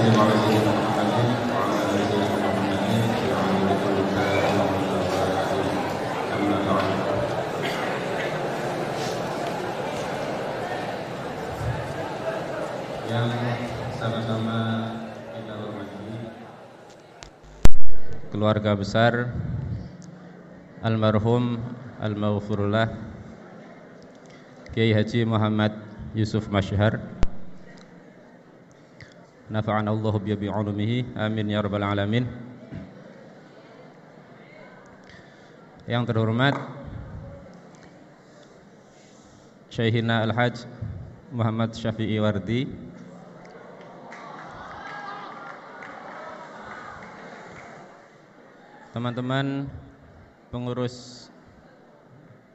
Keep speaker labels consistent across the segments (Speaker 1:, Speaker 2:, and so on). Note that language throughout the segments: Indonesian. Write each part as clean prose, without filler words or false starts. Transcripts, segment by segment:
Speaker 1: sallim ala sayyidina Muhammadin wa ala ali sayyidina Muhammadin fil alamin kullihi wa mutabaratin amma ba'd. Yang sama-sama kita hormati keluarga besar almarhum al-maghfurullah Kiai Haji Muhammad Yusuf Masyhar, nafa'ana Allahu bi'ulumihi, amin ya rabbal alamin. Yang terhormat Syekhina Al-Hajj Muhammad Syafi'i Wardi, teman-teman pengurus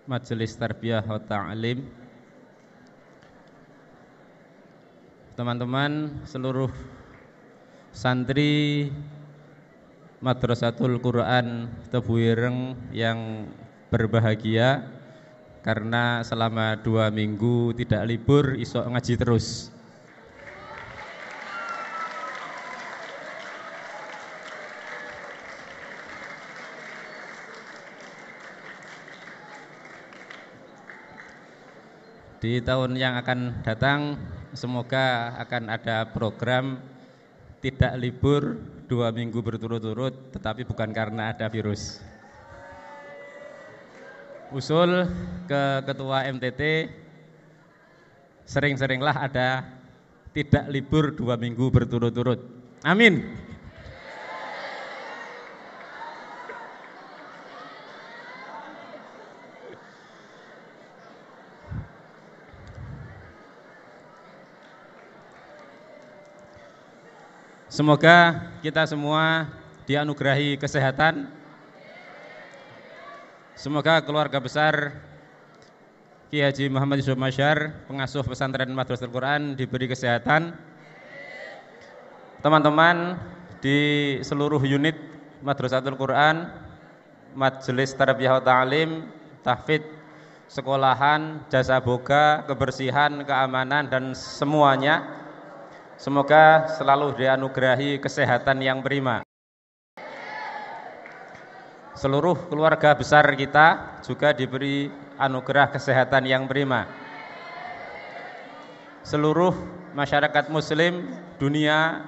Speaker 1: Majelis Tarbiyah wa Ta'lim, teman-teman seluruh santri Madrasatul Quran Tebu Ireng yang berbahagia karena selama 2 minggu tidak libur, iso ngaji terus. Di tahun yang akan datang semoga akan ada program tidak libur 2 minggu berturut-turut, tetapi bukan karena ada virus. Usul ke Ketua MTT, sering-seringlah ada tidak libur 2 minggu berturut-turut. Amin. Semoga kita semua dianugerahi kesehatan. Semoga keluarga besar Kiai Haji Muhammad Yusuf Masyhar, pengasuh pesantren Madrasatul Quran, diberi kesehatan. Teman-teman di seluruh unit Madrasatul Quran, Majelis Tarbiyah wa Ta'lim, tahfidz, sekolahan, jasa boga, kebersihan, keamanan dan semuanya, semoga selalu dianugerahi kesehatan yang prima. Seluruh keluarga besar kita juga diberi anugerah kesehatan yang prima. Seluruh masyarakat muslim dunia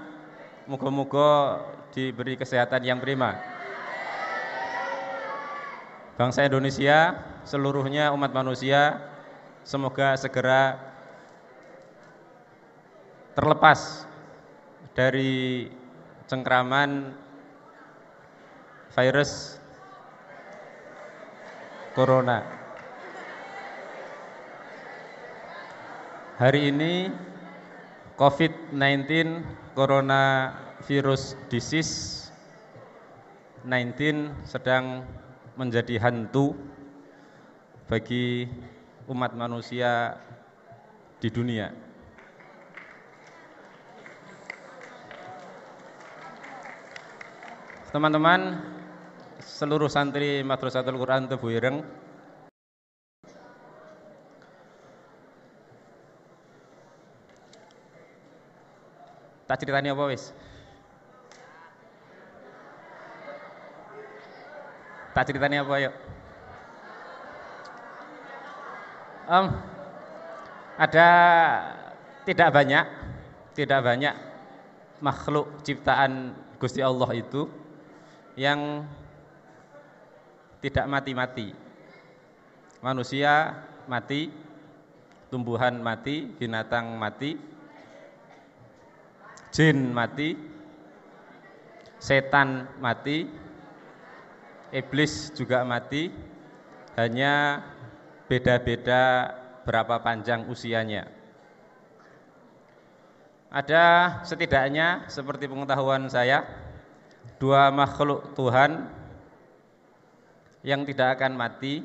Speaker 1: moga-moga diberi kesehatan yang prima. Bangsa Indonesia, seluruhnya umat manusia, semoga segera terlepas dari cengkraman virus corona. Hari ini COVID-19, coronavirus disease 19 sedang menjadi hantu bagi umat manusia di dunia. Teman-teman, seluruh santri Madrasatul Quran Tebu Ireng, tak ceritanya apa wis? Tak ceritanya apa yuk? Ada tidak banyak makhluk ciptaan Gusti Allah itu yang tidak mati-mati. Manusia mati, tumbuhan mati, binatang mati, jin mati, setan mati, iblis juga mati, hanya beda-beda berapa panjang usianya. Ada setidaknya, seperti pengetahuan saya, 2 makhluk Tuhan yang tidak akan mati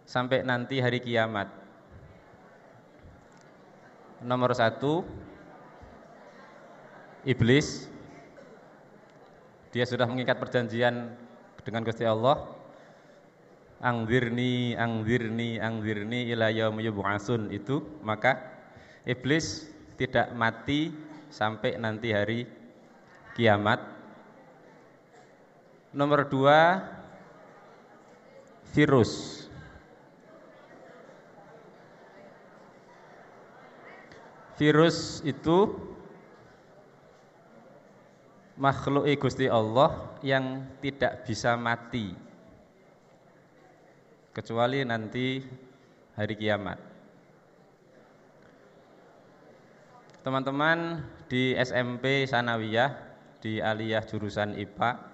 Speaker 1: sampai nanti hari kiamat. Nomor 1, iblis. Dia sudah mengikat perjanjian dengan Gusti Allah. Angzirni ila yaumi yub'atsun, itu maka iblis tidak mati sampai nanti hari kiamat. Nomor 2, virus. Virus itu makhluk Gusti Allah yang tidak bisa mati kecuali nanti hari kiamat. Teman-teman di SMP Sanawiyah, di aliyah jurusan IPA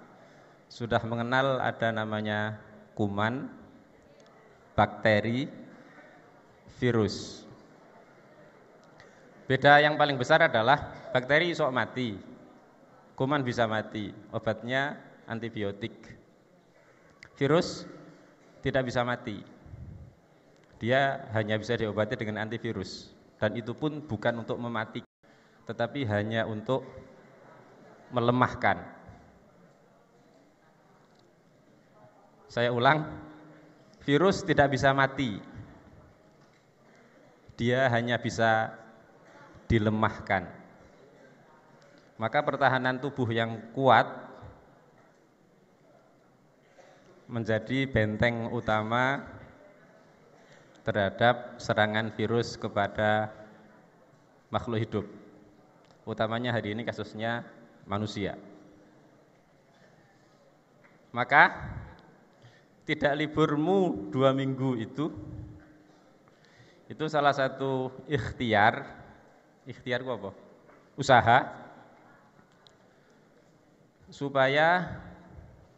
Speaker 1: sudah mengenal ada namanya kuman, bakteri, virus. Beda yang paling besar adalah bakteri sok mati, kuman bisa mati, obatnya antibiotik. Virus tidak bisa mati, dia hanya bisa diobati dengan antivirus, dan itu pun bukan untuk mematikan, tetapi hanya untuk melemahkan. Saya ulang, virus tidak bisa mati, dia hanya bisa dilemahkan. Maka pertahanan tubuh yang kuat menjadi benteng utama terhadap serangan virus kepada makhluk hidup. Utamanya hari ini kasusnya manusia. Maka tidak liburmu 2 minggu itu salah satu ikhtiar apa? Usaha supaya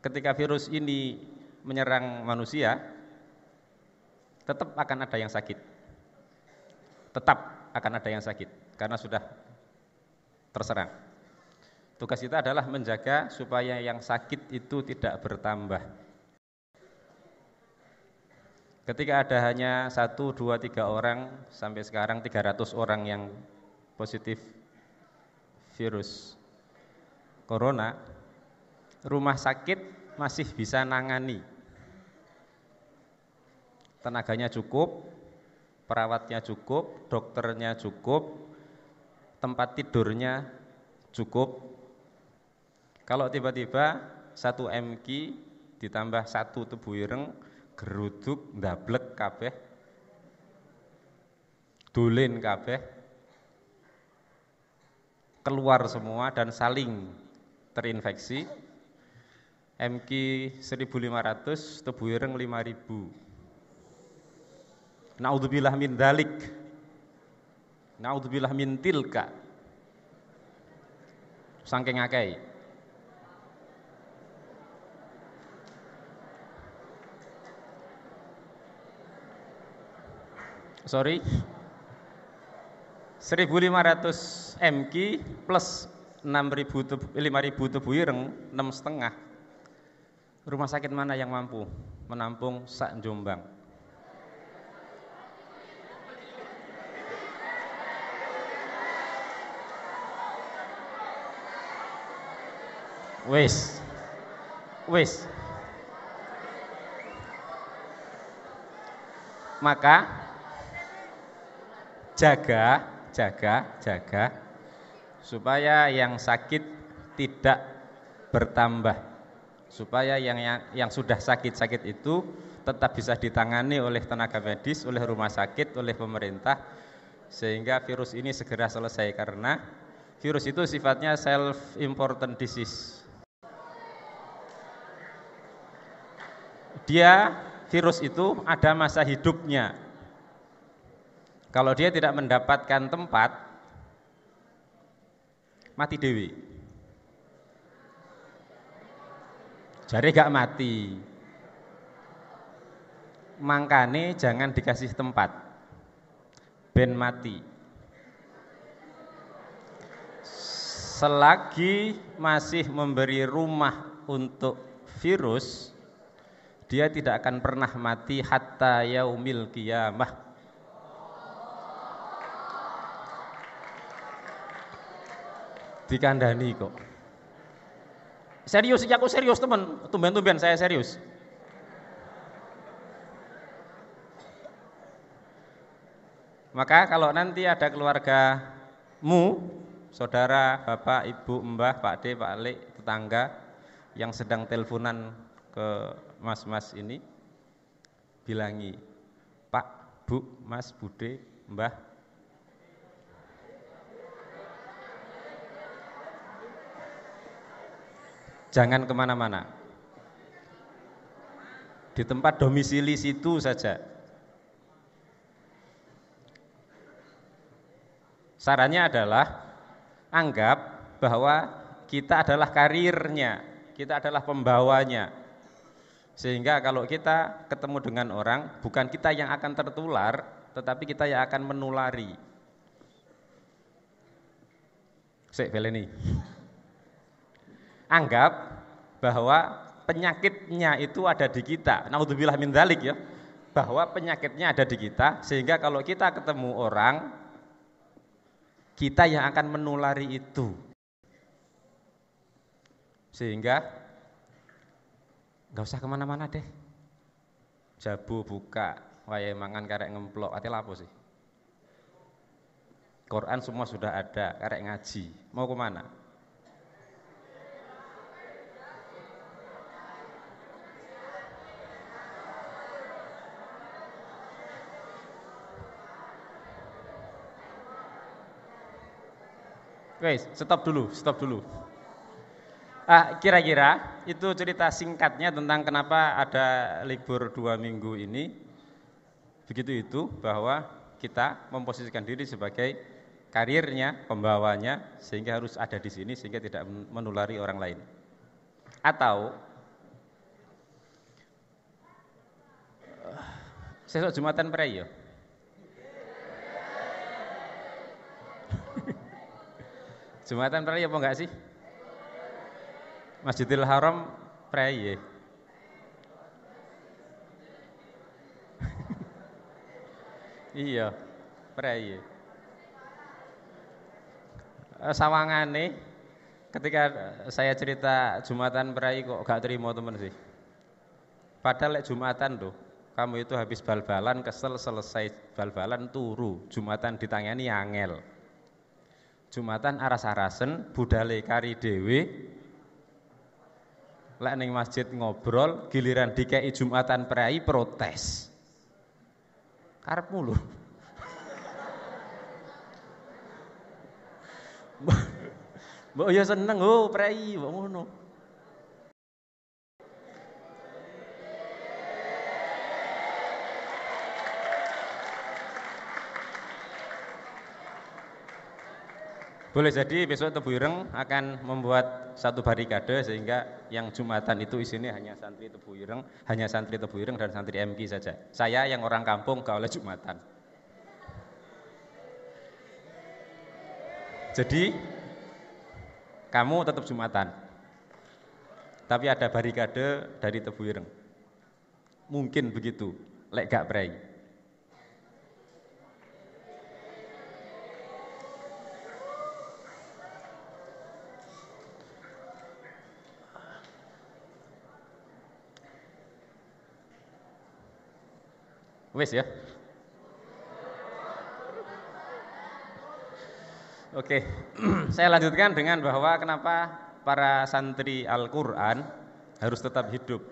Speaker 1: ketika virus ini menyerang manusia, tetap akan ada yang sakit. Tetap akan ada yang sakit karena sudah terserang. Tugas kita adalah menjaga supaya yang sakit itu tidak bertambah. Ketika ada hanya 1, 2, 3 orang, sampai sekarang 300 orang yang positif virus corona, rumah sakit masih bisa nangani. Tenaganya cukup, perawatnya cukup, dokternya cukup, tempat tidurnya cukup. Kalau tiba-tiba 1 mg ditambah 1 tebu ireng, geruduk, ndablek kabeh, dolen kabeh, keluar semua dan saling terinfeksi. mg 1.500, tebu ireng 5.000. Naudzubillah min dalik, naudzubillah min tilka, saking akeh. Sorry, 1.500 mg plus 5.000 tebu ireng, 6,5. Rumah sakit mana yang mampu menampung sak Jombang? Wis. Maka jaga supaya yang sakit tidak bertambah, supaya yang sudah sakit itu tetap bisa ditangani oleh tenaga medis, oleh rumah sakit, oleh pemerintah, sehingga virus ini segera selesai. Karena virus itu sifatnya self-important disease. Virus itu ada masa hidupnya. Kalau dia tidak mendapatkan tempat, mati dewi. Jare gak mati. Mangkane jangan dikasih tempat, ben mati. Selagi masih memberi rumah untuk virus, dia tidak akan pernah mati hatta yaumil qiyamah. Dikandani kok. Serius, aku serius teman. Tumben-tumben saya serius. Maka kalau nanti ada keluargamu saudara, bapak, ibu, mbah, pak de, pak le, tetangga yang sedang teleponan ke mas-mas ini, bilangi, Pak, Bu, Mas, Bude, Mbah, jangan kemana-mana, di tempat domisili situ saja. Sarannya adalah anggap bahwa kita adalah karirnya, kita adalah pembawanya. Sehingga kalau kita ketemu dengan orang, bukan kita yang akan tertular, tetapi kita yang akan menulari. Sik beleni. Anggap bahwa penyakitnya itu ada di kita. Naudzubillah min dzalik ya. Bahwa penyakitnya ada di kita, sehingga kalau kita ketemu orang, kita yang akan menulari itu. Sehingga nggak usah kemana-mana deh. Jabu buka, wayahe mangan karek ngemplok, ati lapo sih? Quran semua sudah ada, karek ngaji. Mau kemana? Wes, stop dulu. Kira-kira itu cerita singkatnya tentang kenapa ada libur 2 minggu ini. Begitu itu, bahwa kita memposisikan diri sebagai karirnya, pembawanya, sehingga harus ada di sini sehingga tidak menulari orang lain. Atau sesuk Jumatan prei ya. Jumatan prei apa enggak sih? Masjidil Haram prei ya. Iya, prei. Sawangane ketika saya cerita Jumatan prei kok gak terima temen sih. Padahal lek Jumatan tuh, kamu itu habis bal-balan, kesel, selesai bal-balan turu, Jumatan ditangani angel. Jumatan aras-arasen, budale kari dhewe. Lek ning masjid ngobrol, giliran dikei Jumatan prei protes. Karepmu lho. Mbok ya seneng prei, mbok ngono. Boleh jadi besok Tebu Ireng akan membuat satu barikade sehingga yang Jumatan itu isinya hanya santri Tebu Ireng, dan santri MK saja. Saya yang orang kampung gak oleh Jumatan. Jadi kamu tetap Jumatan, tapi ada barikade dari Tebu Ireng. Mungkin begitu, lek gak prei. Wes ya. Oke, saya lanjutkan dengan bahwa kenapa para santri Al-Quran harus tetap hidup.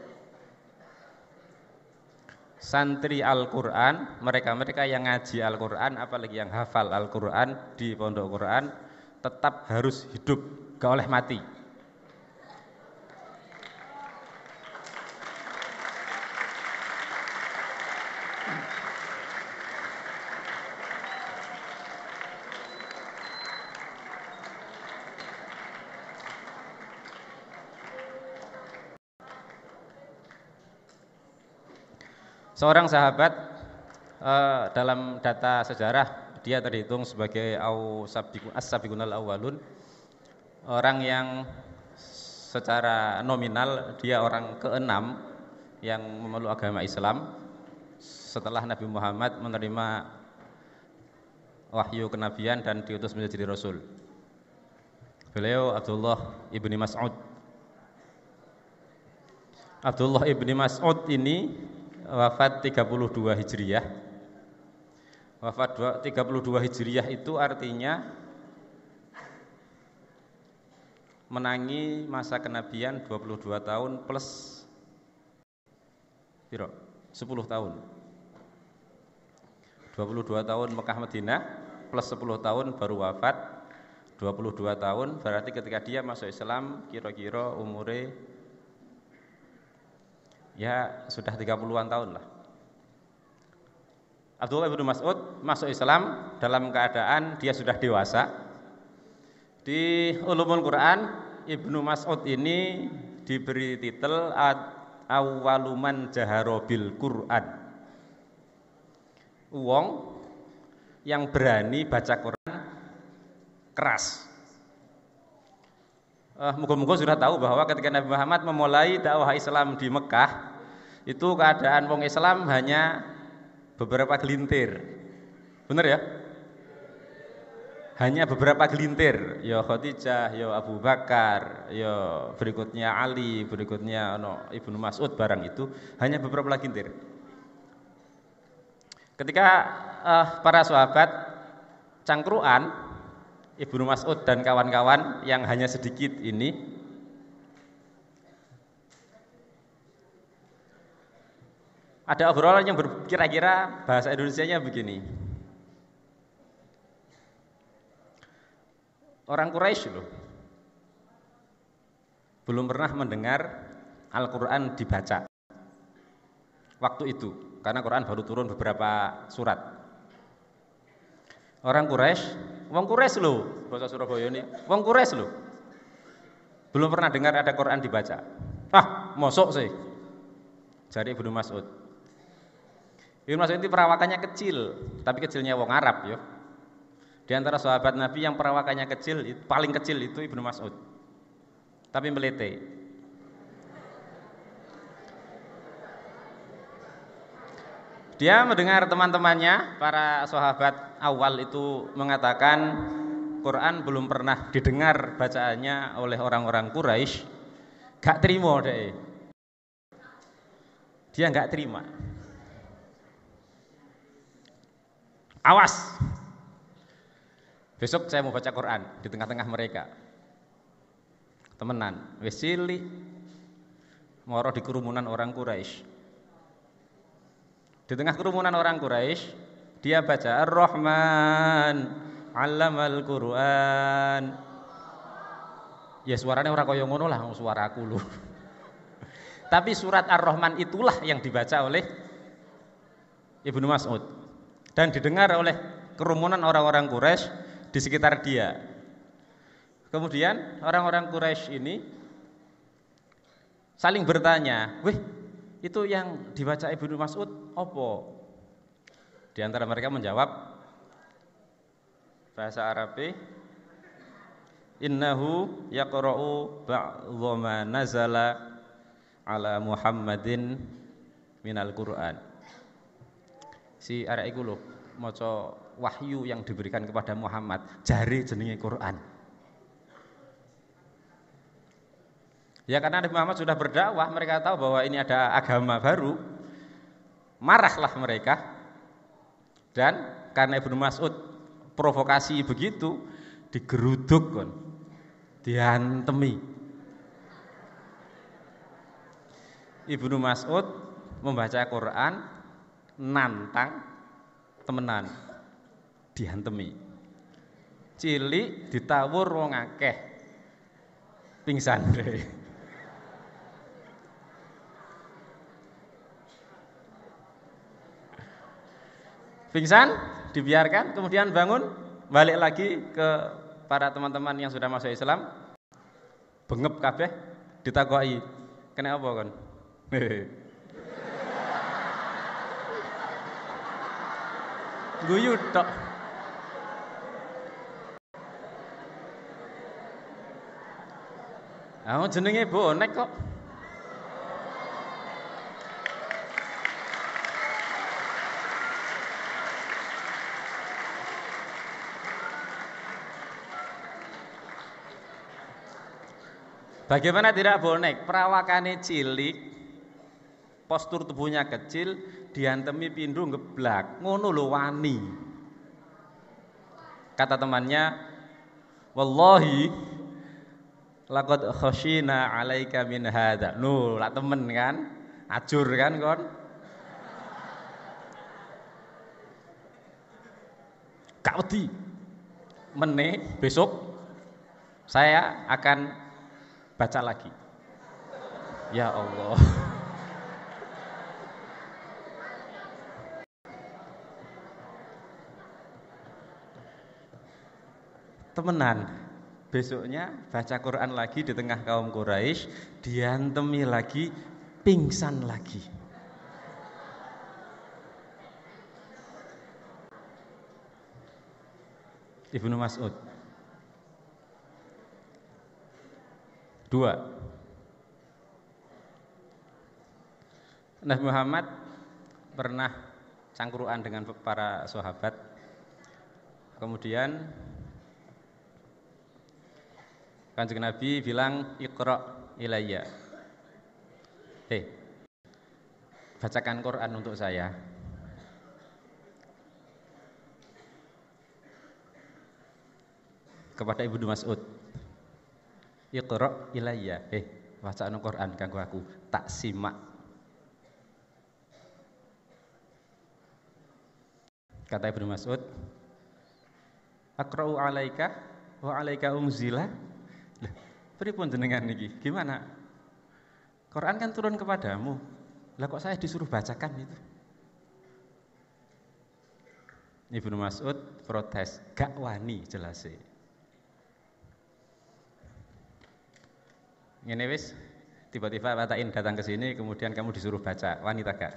Speaker 1: Santri Al-Quran, mereka-mereka yang ngaji Al-Quran, apalagi yang hafal Al-Quran di pondok Quran, tetap harus hidup, gak oleh mati. Seorang sahabat dalam data sejarah dia terhitung sebagai as-sabiqunal awwalun, orang yang secara nominal dia orang ke-6 yang memeluk agama Islam setelah Nabi Muhammad menerima wahyu kenabian dan diutus menjadi rasul. Beliau Abdullah ibni Mas'ud. Abdullah ibni Mas'ud ini wafat 32 Hijriyah. Wafat 32 Hijriyah itu artinya menangi masa kenabian 22 tahun plus piro? 10 tahun. 22 tahun Mekah Madinah plus 10 tahun baru wafat. 22 tahun berarti ketika dia masuk Islam kira-kira umure ya sudah 30-an tahun lah. Abdullah bin Mas'ud masuk Islam dalam keadaan dia sudah dewasa. Di Ulumul Quran, Ibnu Mas'ud ini diberi titel Awwaluman Jaharobil Quran. Wong yang berani baca Quran keras. Moga-moga sudah tahu bahwa ketika Nabi Muhammad memulai dakwah Islam di Mekah, itu keadaan wong Islam hanya beberapa gelintir. Benar ya? Hanya beberapa gelintir, ya Khadijah, ya Abu Bakar, ya berikutnya Ali, berikutnya Ibnu Mas'ud barang itu hanya beberapa gelintir. Ketika para sahabat cangkruan Ibnu Mas'ud dan kawan-kawan yang hanya sedikit ini ada obrolan yang kira-kira bahasa Indonesianya begini. Orang Quraisy loh belum pernah mendengar Al-Quran dibaca waktu itu, karena Quran baru turun beberapa surat. Orang Quraisy, wong Quraisy loh, bahasa Surabaya ini, wong Quraisy loh belum pernah dengar ada Quran dibaca. Mosok sih, jari Ibnu Mas'ud. Ibnu Mas'ud itu perawakannya kecil, tapi kecilnya wong Arab ya. Di antara sahabat Nabi yang perawakannya kecil, paling kecil itu Ibnu Mas'ud. Tapi melete. Dia mendengar teman-temannya, para sahabat awal itu mengatakan Quran belum pernah didengar bacaannya oleh orang-orang Quraisy. Gak terima deh. Dia gak terima. Awas. Besok saya mau baca Quran di tengah-tengah mereka. Temenan, wis cilik moro di kerumunan orang Quraisy. Di tengah kerumunan orang Quraisy, dia baca Ar-Rahman 'allamal Qur'an. Ya suaranya orang kaya ngono lah, suaraku lho. Tapi surat Ar-Rahman itulah yang dibaca oleh Ibnu Mas'ud dan didengar oleh kerumunan orang-orang Quraisy di sekitar dia. Kemudian orang-orang Quraisy ini saling bertanya, "Wih, itu yang dibaca Ibnu Mas'ud apa?" Di antara mereka menjawab bahasa Arabi, "Innahu yaqra'u ba'dha ma nazala ala Muhammadin minal Qur'an." Si arek iku lho maca wahyu yang diberikan kepada Muhammad, jari jenenge Quran. Ya karena Nabi Muhammad sudah berdakwah, mereka tahu bahwa ini ada agama baru. Marahlah mereka. Dan karena Ibnu Mas'ud provokasi begitu, digeruduk kon. Diantemi. Ibnu Mas'ud membaca Quran nantang temenan, dihantemi. Cilik ditawur wong akeh. Pingsan deh. Pingsan, dibiarkan, kemudian bangun, balik lagi ke para teman-teman yang sudah masuk Islam. Bengep kabeh, ditakoki, "Kena apa kon?" Guyu tok. Jenenge bonek kok. Bagaimana tidak bonek? Perawakannya cilik, postur tubuhnya kecil, diantemi pindu ngeblak, ngono lho wani. Kata temannya, "Wallahi Laqad khasyina 'alaika min hadza. Nuh, lak temen kan? Ajur kan kon? Gak wedi. Meneh besok saya akan baca lagi. Ya Allah. Temenan. Besoknya baca Quran lagi di tengah kaum Quraisy, diantemi lagi, pingsan lagi. Ibnu Mas'ud. 2. Nabi Muhammad pernah cangkruan dengan para sahabat. Kemudian Kanjeng Nabi bilang, Iqra ilayya. Bacakan Quran untuk saya. Kepada Ibnu Mas'ud, Iqra ilayya. Bacaan Quran kanggo aku, tak simak. Kata Ibnu Mas'ud, Aqra'u alaika wa alaika unzila. Pripun jenengan niki? Gimana? Quran kan turun kepadamu. Lah kok saya disuruh bacakan itu? Ibnu Mas'ud protes, gak wani jelase. Ngene wis, tiba-tiba Fatain datang ke sini, kemudian kamu disuruh baca, wani ta gak?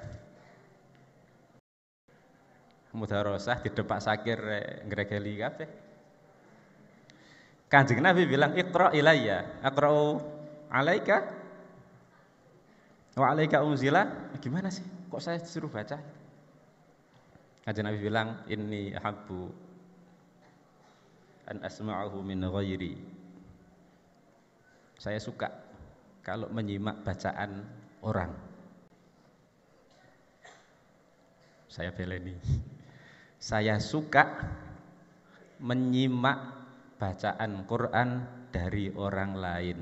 Speaker 1: Mudharasah didepak sakir ngregeli kabeh. Kanjeng Nabi bilang, Iqra ilayya, aqra'u alaika wa alaika unzila. Gimana sih? Kok saya disuruh baca? Kanjeng Nabi bilang, inni ahabbu an asma'ahu min ghairi. Saya suka kalau menyimak bacaan orang. Saya beleni. Saya suka menyimak bacaan Quran dari orang lain.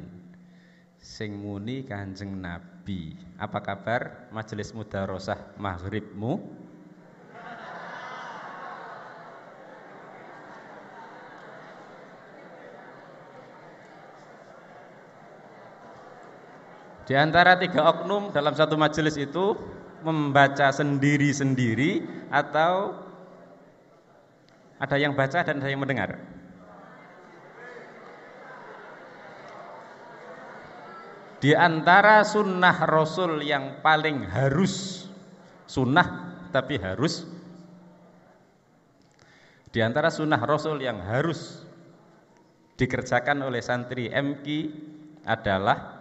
Speaker 1: Sing muni Kanjeng Nabi. Apa kabar majelis mudharasah maghribmu? Di antara 3 oknum dalam satu majelis itu membaca sendiri-sendiri atau ada yang baca dan ada yang mendengar? Di antara sunnah Rasul yang paling harus, sunnah tapi harus, di antara sunnah Rasul yang harus dikerjakan oleh santri MQ adalah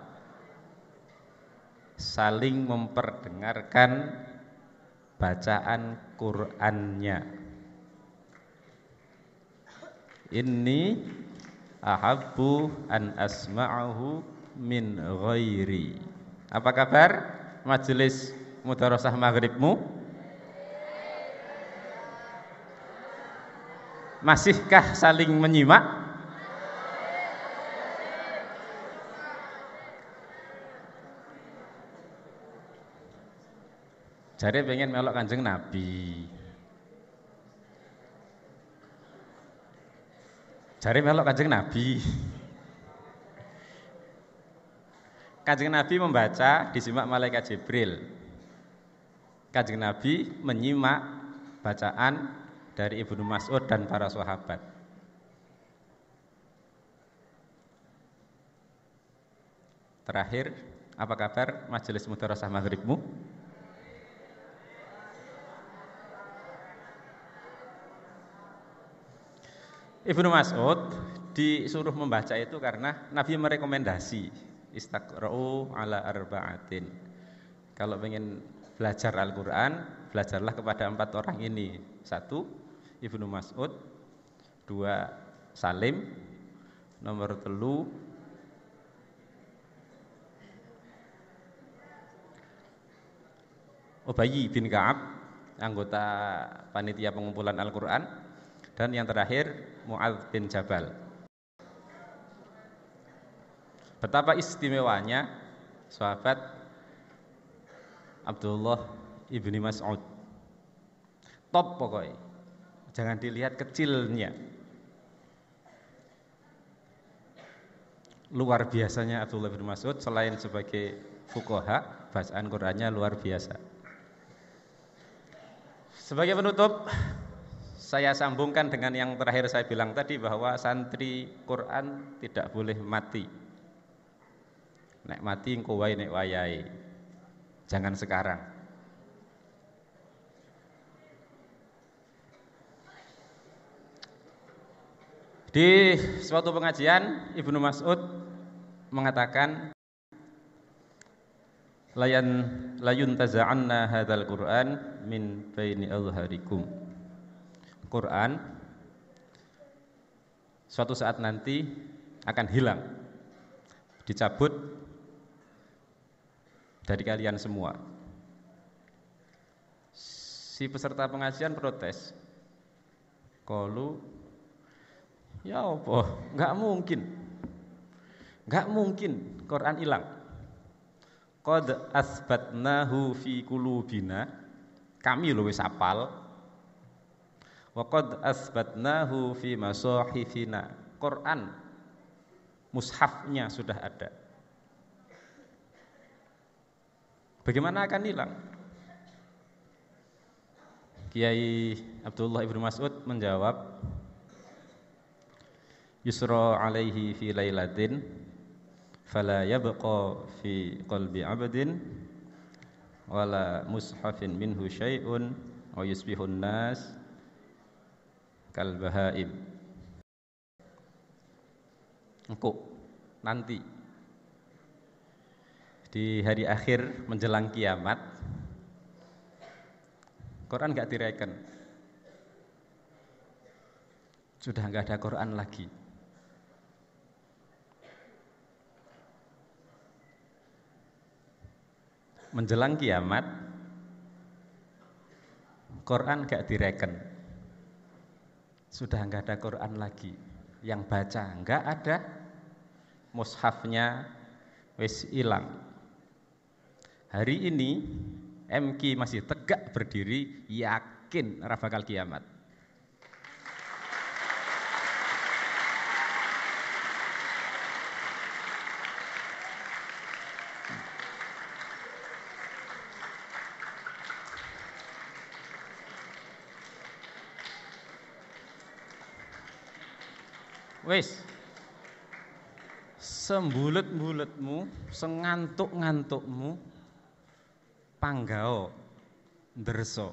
Speaker 1: saling memperdengarkan bacaan Qur'annya. Inni ahabbu an asma'ahu min ghairi. Apa kabar majelis mudharasah maghribmu? Masihkah saling menyimak? Jare pengen melok Kanjeng Nabi. Jare melok Kanjeng Nabi. Kanjeng Nabi membaca, disimak malaikat Jibril. Kanjeng Nabi menyimak bacaan dari Ibnu Mas'ud dan para sahabat. Terakhir, apa kabar majelis mudharasah maghribmu? Ibnu Mas'ud disuruh membaca itu karena Nabi merekomendasi istaqra'u ala arba'atin. Kalau ingin belajar Al-Quran, belajarlah kepada 4 orang ini. 1, Ibnu Mas'ud. 2, Salim. Nomor 3, Ubayy bin Ka'ab, anggota panitia pengumpulan Al-Quran. Dan yang terakhir Mu'adz bin Jabal. Betapa istimewanya sahabat Abdullah ibni Mas'ud. Top pokoknya. Jangan dilihat kecilnya. Luar biasanya Abdullah bin Mas'ud, selain sebagai fuqaha, bacaan Qur'annya luar biasa. Sebagai penutup, saya sambungkan dengan yang terakhir saya bilang tadi, bahwa santri Quran tidak boleh mati. Nek mati engko wae nek wayahe. Jangan sekarang. Di suatu pengajian Ibnu Mas'ud mengatakan, layun taza'anna hadzal Qur'an min baini azharikum. Quran suatu saat nanti akan hilang, dicabut dari kalian semua. Si peserta pengajian protes. Qalu, ya apa? Enggak mungkin. Enggak mungkin Quran hilang. Qad asbatnahu fi qulubina. Kami lho wis hafal. Wa qad asbatnahu fi masahifina. Quran mushafnya sudah ada. Bagaimana akan hilang? Kiai Abdullah ibnu Mas'ud menjawab, yusra alaihi fi lailatin fala yabqa fi qalbi 'abdin wala mushafin minhu syai'un wa yusbihun nas kal bahaim. Engko nanti di hari akhir menjelang kiamat, Quran enggak direken. Sudah enggak ada Quran lagi. Menjelang kiamat, Quran enggak direken. Sudah enggak ada Quran lagi. Yang baca enggak ada, mushafnya wis hilang. Hari ini MQ masih tegak berdiri, yakin ora bakal kiamat. Wis sembulet-buletmu, sengantuk-ngantukmu, panggao nderso.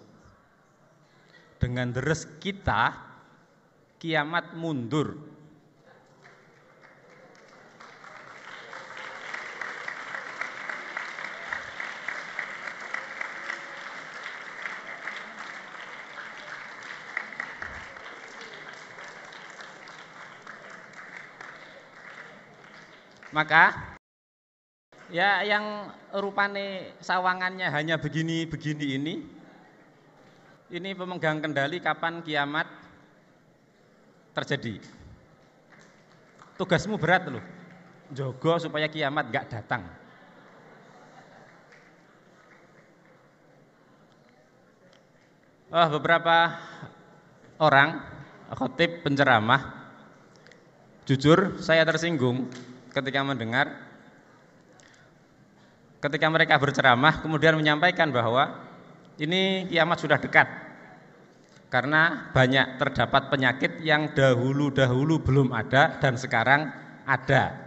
Speaker 1: Dengan deres kita, kiamat mundur. Maka ya yang rupane sawangannya hanya begini-begini ini pemegang kendali kapan kiamat terjadi. Tugasmu berat loh, jogo supaya kiamat gak datang. Beberapa orang khotib penceramah, jujur saya tersinggung ketika mendengar, ketika mereka berceramah kemudian menyampaikan bahwa ini kiamat sudah dekat karena banyak terdapat penyakit yang dahulu-dahulu belum ada dan sekarang ada.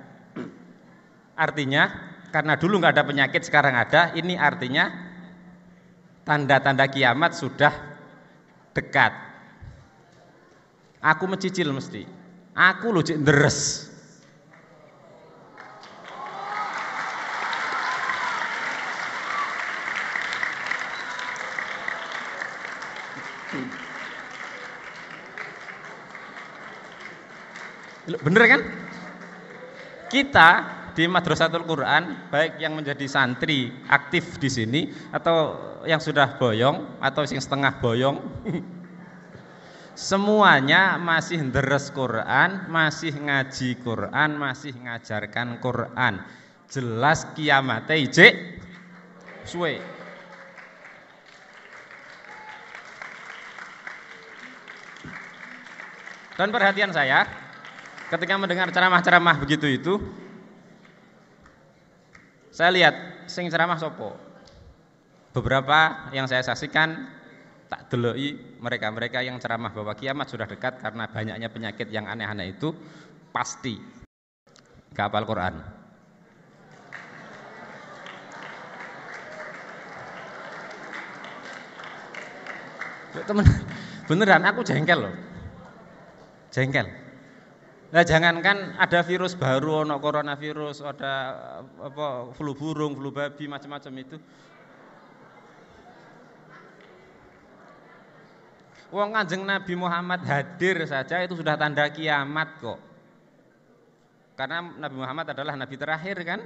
Speaker 1: Artinya karena dulu nggak ada penyakit sekarang ada, ini artinya tanda-tanda kiamat sudah dekat. Aku mencicil mesti, aku lu cik deres. Bener kan? Kita di Madrasatul Quran, baik yang menjadi santri aktif di sini atau yang sudah boyong atau yang setengah boyong, Semuanya masih deres Quran, masih ngaji Quran, masih ngajarkan Quran. Jelas kiamate ijek suwe. Dan perhatian saya ketika mendengar ceramah-ceramah begitu itu, saya lihat sing ceramah sopo. Beberapa yang saya saksikan tak deloi mereka-mereka yang ceramah bahwa kiamat sudah dekat karena banyaknya penyakit yang aneh-aneh itu pasti hafal Quran. Temen, beneran aku jengkel loh. Jengkel. Nah, jangankan ada virus baru, ono coronavirus, ada apa flu burung, flu babi, macam-macam itu. Wong Kanjeng Nabi Muhammad hadir saja itu sudah tanda kiamat kok. Karena Nabi Muhammad adalah nabi terakhir kan?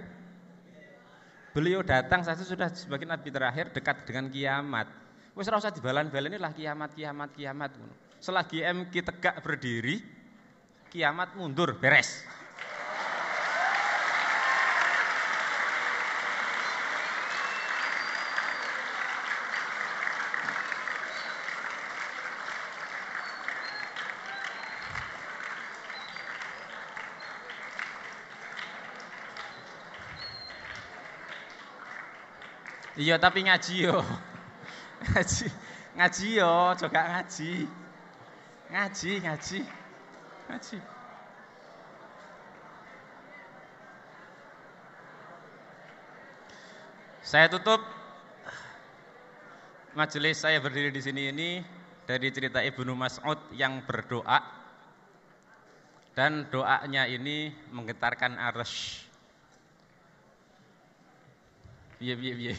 Speaker 1: Beliau datang saja sudah sebagai nabi terakhir dekat dengan kiamat. Wis ora usah dibalan-baleni lah kiamat. Selagi MQ tegak berdiri, kiamat mundur, beres. Iya tapi ngaji yo. Ngaji yo, juga ngaji. Ngaji. Saya tutup majelis saya berdiri di sini ini dari cerita Ibnu Mas'ud yang berdoa dan doanya ini menggetarkan arsy. Piye.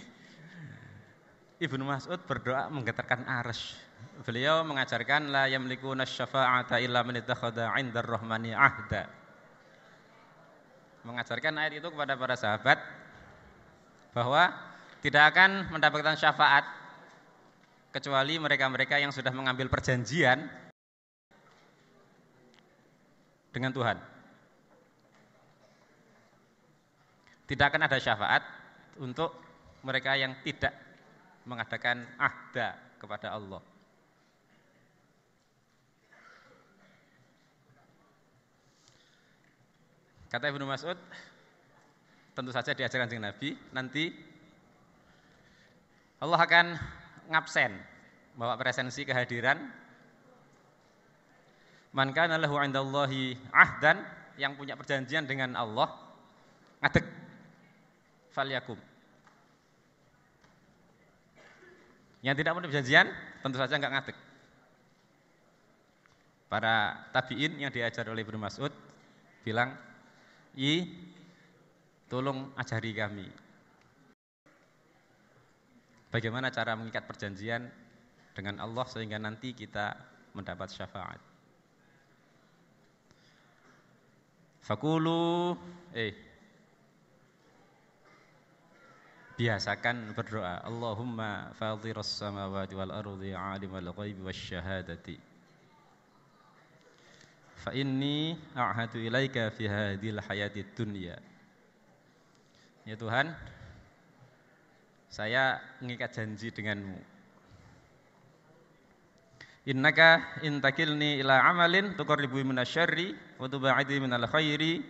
Speaker 1: Ibnu Mas'ud berdoa menggetarkan arsy. Beliau mengajarkan la yamlikuna syafa'ata illa man ittakhadha 'indar rahmani 'ahda. Mengajarkan ayat itu kepada para sahabat bahwa tidak akan mendapatkan syafaat kecuali mereka-mereka yang sudah mengambil perjanjian dengan Tuhan. Tidak akan ada syafaat untuk mereka yang tidak mengadakan ahda kepada Allah. Kata Ibnu Mas'ud, tentu saja diajarkan dengan Nabi, nanti Allah akan ngabsen, bawa presensi kehadiran man kana lahu 'indallahi ahdan, yang punya perjanjian dengan Allah, ngadeg falyakum. Yang tidak punya perjanjian tentu saja enggak ngadeg. Para tabi'in yang diajar oleh Ibnu Mas'ud bilang, tolong ajari kami bagaimana cara mengikat perjanjian dengan Allah sehingga nanti kita mendapat syafaat. Fakulu biasakan berdoa, Allahumma fadhiras samawati wal ardi 'alimal ghaibi wasyahadati fa inni a'hadu ilaika fi hadhil hayatid dunya. Ya Tuhan, saya mengikat janji denganmu. Innaka intakilni ila amalin tuqarribu minasyarri wa tubaidi minal khairi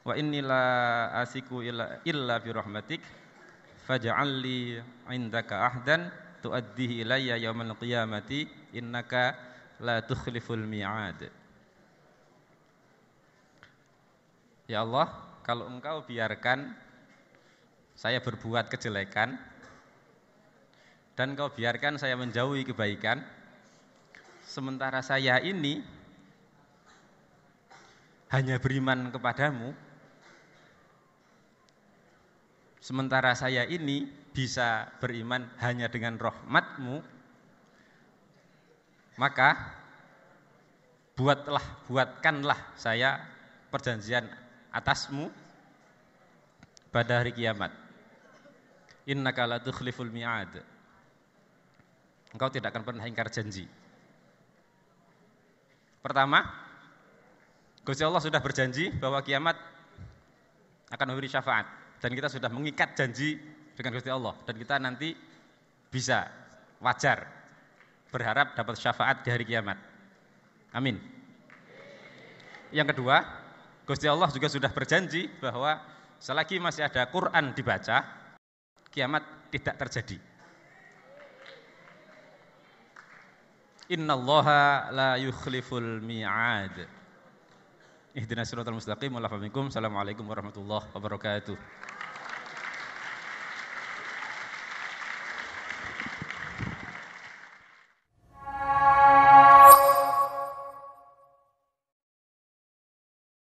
Speaker 1: wa inni la asiku illa bi rahmatik faj'alli 'indaka ahdan tuaddihi ilayya yaumal qiyamati innaka la tukhliful mi'ad. Ya Allah, kalau Engkau biarkan saya berbuat kejelekan dan Engkau biarkan saya menjauhi kebaikan, sementara saya ini hanya beriman kepadamu, sementara saya ini bisa beriman hanya dengan rahmat-Mu, maka buatkanlah saya perjanjian atasmu pada hari kiamat. Innaka la tukhliful mi'ad. Engkau tidak akan pernah ingkar janji. Pertama, Gusti Allah sudah berjanji bahwa kiamat akan memberi syafaat dan kita sudah mengikat janji dengan Gusti Allah dan kita nanti bisa wajar berharap dapat syafaat di hari kiamat. Amin. Yang kedua, Gusti Allah juga sudah berjanji bahwa selagi masih ada Quran dibaca, kiamat tidak terjadi. Innallaha la yukhliful mi'ad. Ihdinas siratal mustaqim. Assalamualaikum warahmatullahi wabarakatuh.